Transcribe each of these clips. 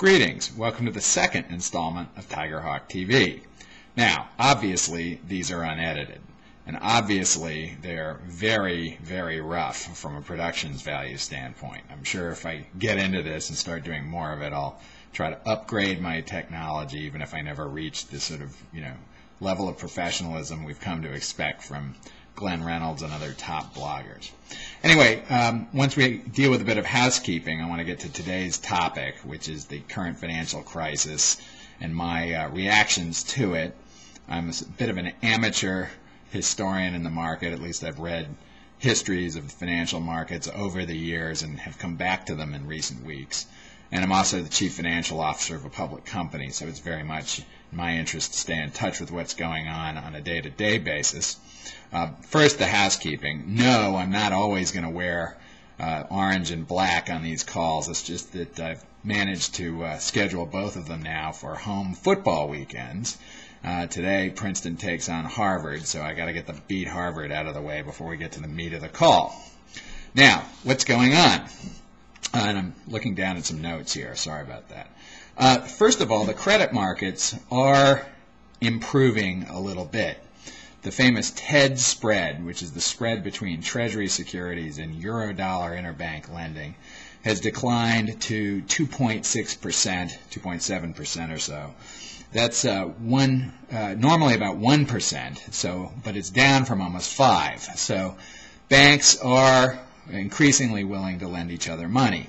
Greetings. Welcome to the second installment of TigerHawk TV. Now, obviously, these are unedited, and obviously they're very, very rough from a productions value standpoint. I'm sure if I get into this and start doing more of it, I'll try to upgrade my technology, even if I never reach this sort of, level of professionalism we've come to expect from Glenn Reynolds and other top bloggers. Anyway, once we deal with a bit of housekeeping, I want to get to today's topic, which is the current financial crisis and my reactions to it. I'm a bit of an amateur historian in the market. At least I've read histories of the financial markets over the years and have come back to them in recent weeks. And I'm also the chief financial officer of a public company, so it's very much in my interest to stay in touch with what's going on a day-to-day basis. First, the housekeeping. No, I'm not always going to wear orange and black on these calls. It's just that I've managed to schedule both of them now for home football weekends. Today, Princeton takes on Harvard, so I got to get the beat Harvard out of the way before we get to the meat of the call. Now, what's going on? And I'm looking down at some notes here. Sorry about that. First of all, the credit markets are improving a little bit. The famous TED spread, which is the spread between Treasury securities and Eurodollar interbank lending, has declined to 2.6%, 2.7% or so. That's normally about 1%, but it's down from almost 5%. So banks are increasingly willing to lend each other money.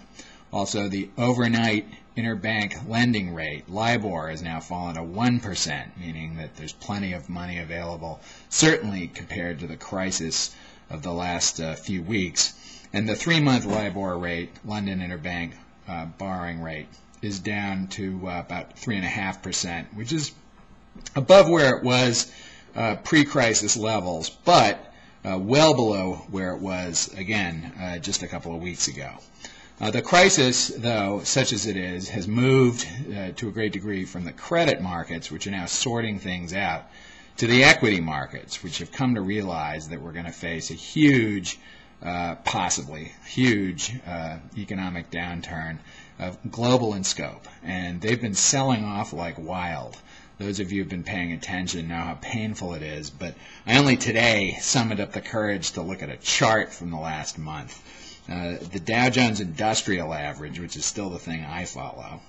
Also, the overnight interbank lending rate, LIBOR, has now fallen to 1%, meaning that there's plenty of money available, certainly compared to the crisis of the last few weeks. And the 3-month LIBOR rate, London interbank borrowing rate, is down to about 3.5%, which is above where it was pre-crisis levels, but well below where it was, again, just a couple of weeks ago. The crisis, though, such as it is, has moved to a great degree from the credit markets, which are now sorting things out, to the equity markets, which have come to realize that we're going to face a huge, possibly huge economic downturn global in scope. And they've been selling off like wild. Those of you who have been paying attention know how painful it is, but I only today summoned up the courage to look at a chart from the last month. The Dow Jones Industrial Average, which is still the thing I follow,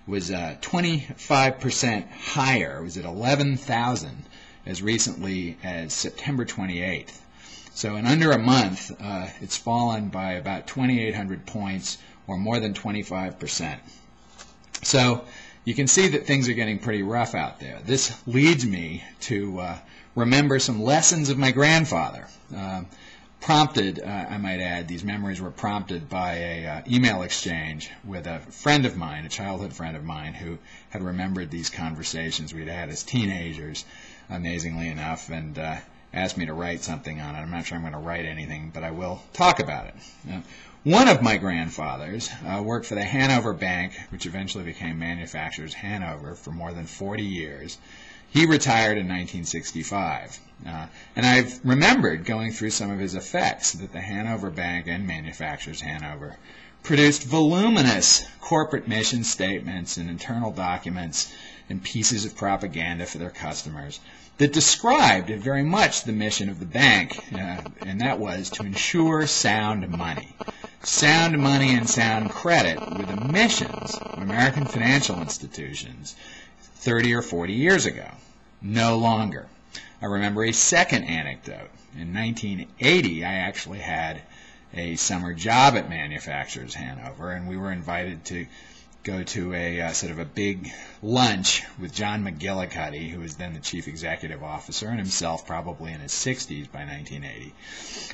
was 25% higher. It was at 11,000 as recently as September 28th. So in under a month, it's fallen by about 2,800 points, or more than 25%. So you can see that things are getting pretty rough out there. This leads me to remember some lessons of my grandfather. Prompted, I might add, these memories were prompted by a email exchange with a friend of mine, a childhood friend of mine, who had remembered these conversations we'd had as teenagers, amazingly enough, and asked me to write something on it. I'm not sure I'm going to write anything, but I will talk about it. One of my grandfathers worked for the Hanover Bank, which eventually became Manufacturers Hanover, for more than 40 years. He retired in 1965. And I've remembered going through some of his effects that the Hanover Bank and Manufacturers Hanover produced voluminous corporate mission statements and internal documents and pieces of propaganda for their customers that described very much the mission of the bank, and that was to ensure sound money. Sound money and sound credit were the missions of American financial institutions 30 or 40 years ago. No longer. I remember a second anecdote. In 1980, I actually had a summer job at Manufacturers Hanover, and we were invited to go to a sort of a big lunch with John McGillicuddy, who was then the chief executive officer, and himself probably in his 60s by 1980.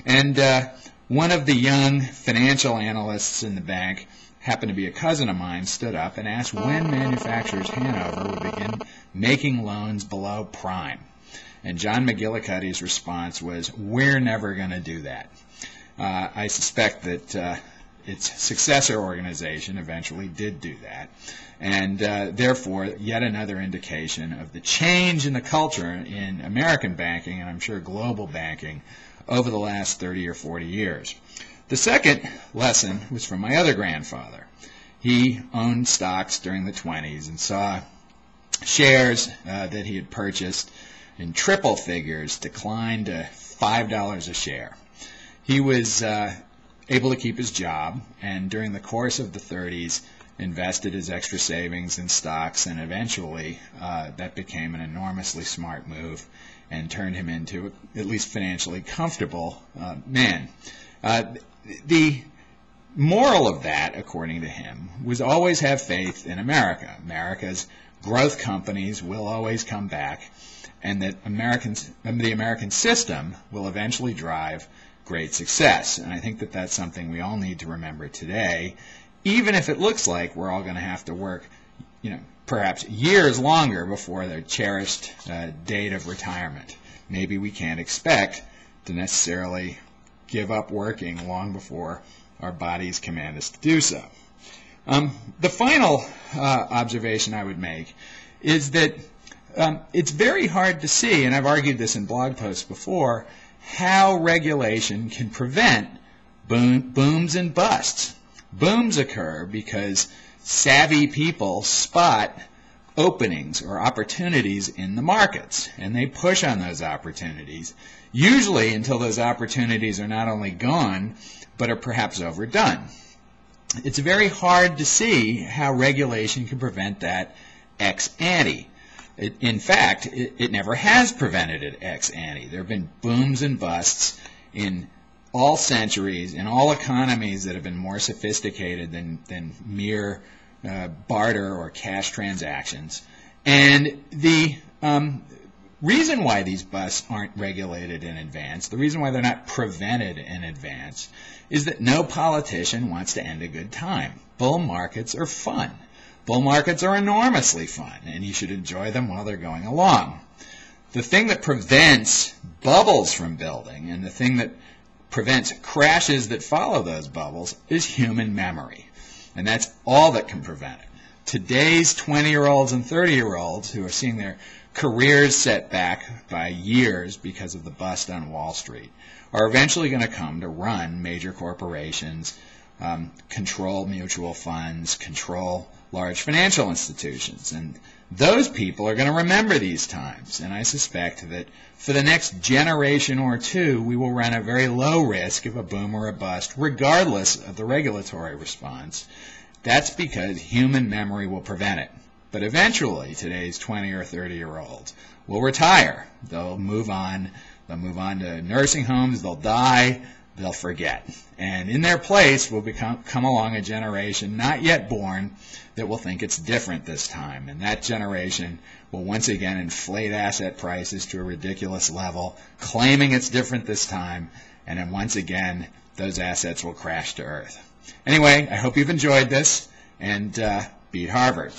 And one of the young financial analysts in the bank, happened to be a cousin of mine, stood up and asked when Manufacturers Hanover would begin making loans below prime. And John McGillicuddy's response was, "We're never going to do that." I suspect that its successor organization eventually did do that. And therefore, yet another indication of the change in the culture in American banking, and I'm sure global banking, over the last 30 or 40 years. The second lesson was from my other grandfather. he owned stocks during the 20s and saw shares that he had purchased in triple figures decline to $5 a share. He was able to keep his job, and during the course of the 30s invested his extra savings in stocks, and eventually that became an enormously smart move and turned him into at least financially comfortable man. The moral of that, according to him, was always have faith in America. America's growth companies will always come back, and that the American system will eventually drive great success. And I think that that's something we all need to remember today, even if it looks like we're all going to have to work, perhaps years longer before their cherished date of retirement. Maybe we can't expect to necessarily give up working long before our bodies command us to do so. The final observation I would make is that it's very hard to see, and I've argued this in blog posts before, how regulation can prevent booms and busts. Booms occur because savvy people spot openings or opportunities in the markets, and they push on those opportunities, usually until those opportunities are not only gone, but are perhaps overdone. It's very hard to see how regulation can prevent that ex ante. In fact, it never has prevented it ex ante. There have been booms and busts in all centuries, in all economies that have been more sophisticated than mere barter or cash transactions. And the reason why these busts aren't regulated in advance, the reason why they're not prevented in advance, is that no politician wants to end a good time. Bull markets are fun. Bull markets are enormously fun, and you should enjoy them while they're going along. The thing that prevents bubbles from building, and the thing that prevents crashes that follow those bubbles, is human memory. And that's all that can prevent it. Today's 20-year-olds and 30-year-olds who are seeing their careers set back by years because of the bust on Wall Street are eventually going to come to run major corporations, control mutual funds, control large financial institutions. And those people are going to remember these times. And I suspect that for the next generation or two, we will run a very low risk of a boom or a bust, regardless of the regulatory response. That's because human memory will prevent it. But eventually, today's 20 or 30-year-olds will retire. They'll move on. They'll move on to nursing homes. They'll die. They'll forget. And in their place will come along a generation not yet born that will think it's different this time. And that generation will once again inflate asset prices to a ridiculous level, claiming it's different this time. And then once again, those assets will crash to earth. Anyway, I hope you've enjoyed this, and beat Harvard.